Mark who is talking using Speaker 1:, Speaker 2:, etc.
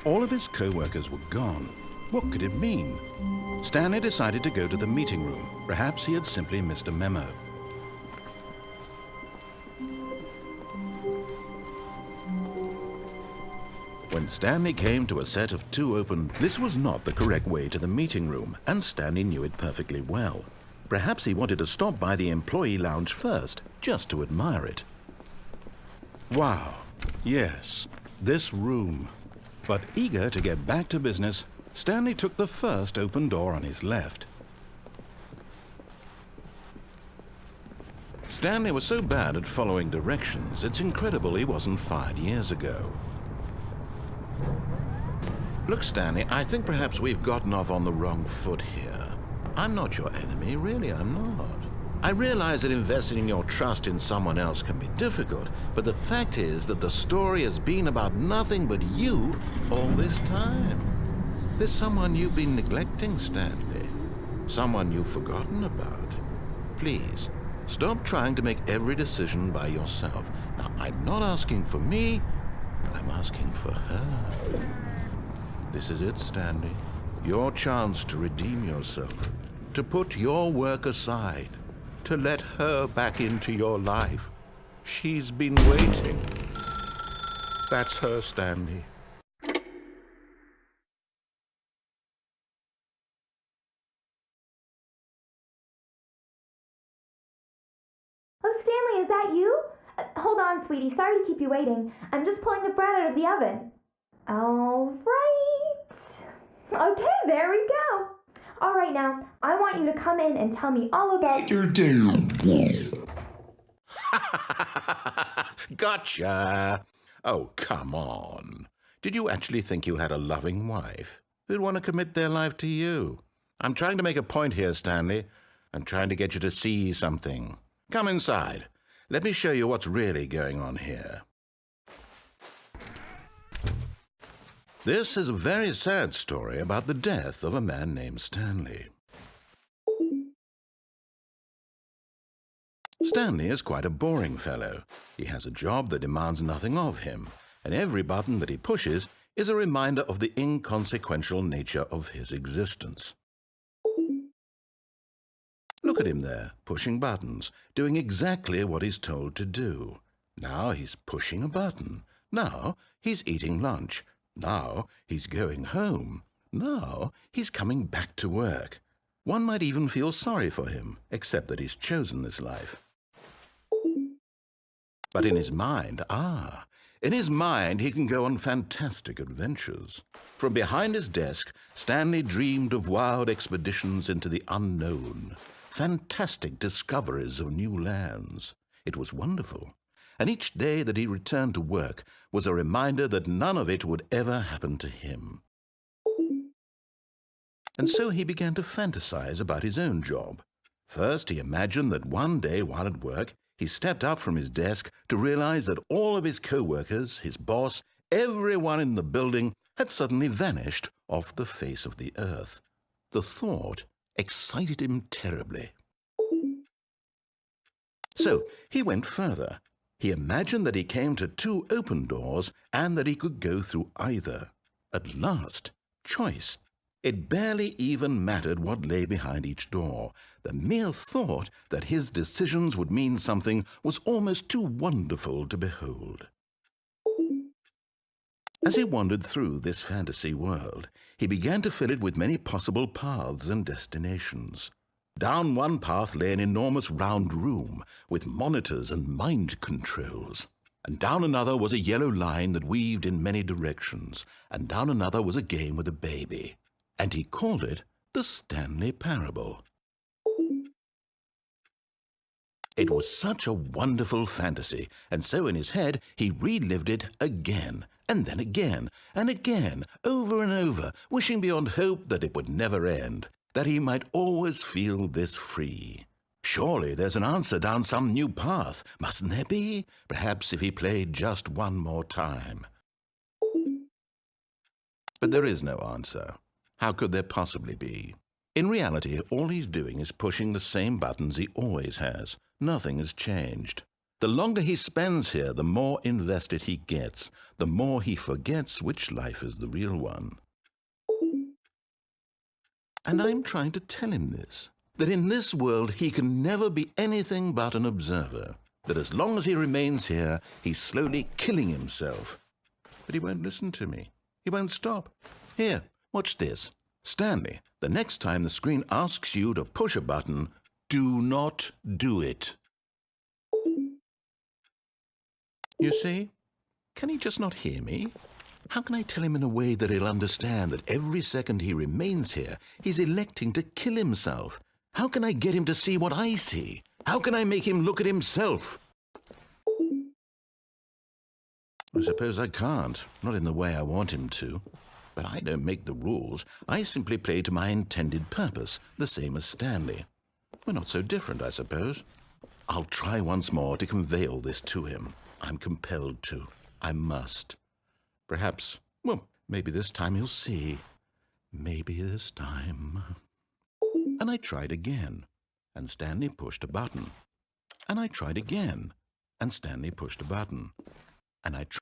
Speaker 1: All of his co-workers were gone. What could it mean? Stanley decided to go to the meeting room. Perhaps he had simply missed a memo. When Stanley came to a set of 2 open, this was not the correct way to the meeting room, and Stanley knew it perfectly well. Perhaps he wanted to stop by the employee lounge first, just to admire it. Wow, yes, this room. But eager to get back to business, Stanley took the first open door on his left. Stanley was so bad at following directions, it's incredible he wasn't fired years ago. Look, Stanley, I think perhaps we've gotten off on the wrong foot here. I'm not your enemy, really, I'm not. I realize that investing your trust in someone else can be difficult, but the fact is that the story has been about nothing but you all this time. There's someone you've been neglecting, Stanley. Someone you've forgotten about. Please, stop trying to make every decision by yourself. Now, I'm not asking for me, I'm asking for her. This is it, Stanley. Your chance to redeem yourself, to put your work aside, to let her back into your life. She's been waiting. That's her, Stanley.
Speaker 2: Oh, Stanley, is that you? Hold on, sweetie. Sorry to keep you waiting. I'm just pulling the bread out of the oven. All right. Okay, there we go. All right, now, I want you to come in and tell me all about your day.
Speaker 1: Gotcha. Oh, come on. Did you actually think you had a loving wife who'd want to commit their life to you? I'm trying to make a point here, Stanley. I'm trying to get you to see something. Come inside. Let me show you what's really going on here. This is a very sad story about the death of a man named Stanley. Stanley is quite a boring fellow. He has a job that demands nothing of him, and every button that he pushes is a reminder of the inconsequential nature of his existence. Look at him there, pushing buttons, doing exactly what he's told to do. Now he's pushing a button. Now he's eating lunch. Now he's going home. Now he's coming back to work. One might even feel sorry for him, except that he's chosen this life. But in his mind, he can go on fantastic adventures. From behind his desk, Stanley dreamed of wild expeditions into the unknown, fantastic discoveries of new lands. It was wonderful. And each day that he returned to work was a reminder that none of it would ever happen to him. And so he began to fantasize about his own job. First, he imagined that one day while at work, he stepped up from his desk to realize that all of his co-workers, his boss, everyone in the building had suddenly vanished off the face of the earth. The thought excited him terribly. So he went further. He imagined that he came to 2 open doors and that he could go through either. At last, choice. It barely even mattered what lay behind each door. The mere thought that his decisions would mean something was almost too wonderful to behold. As he wandered through this fantasy world, he began to fill it with many possible paths and destinations. Down one path lay an enormous round room with monitors and mind controls. And down another was a yellow line that weaved in many directions. And down another was a game with a baby. And he called it the Stanley Parable. It was such a wonderful fantasy, and so in his head he relived it again, and then again, and again, over and over, wishing beyond hope that it would never end, that he might always feel this free. Surely there's an answer down some new path, mustn't there be? Perhaps if he played just one more time. But there is no answer. How could there possibly be? In reality, all he's doing is pushing the same buttons he always has. Nothing has changed. The longer he spends here, the more invested he gets, the more he forgets which life is the real one. And I'm trying to tell him this, that in this world he can never be anything but an observer, that as long as he remains here, he's slowly killing himself. But he won't listen to me. He won't stop. Here, watch this. Stanley, the next time the screen asks you to push a button, do not do it. You see? Can he just not hear me? How can I tell him in a way that he'll understand that every second he remains here, he's electing to kill himself? How can I get him to see what I see? How can I make him look at himself? I suppose I can't, not in the way I want him to. But I don't make the rules. I simply play to my intended purpose, the same as Stanley. We're not so different, I suppose. I'll try once more to convey all this to him. I'm compelled to. I must. Perhaps, well, maybe this time he'll see. Maybe this time. And I tried again, and Stanley pushed a button. And I tried again, and Stanley pushed a button. And I tried.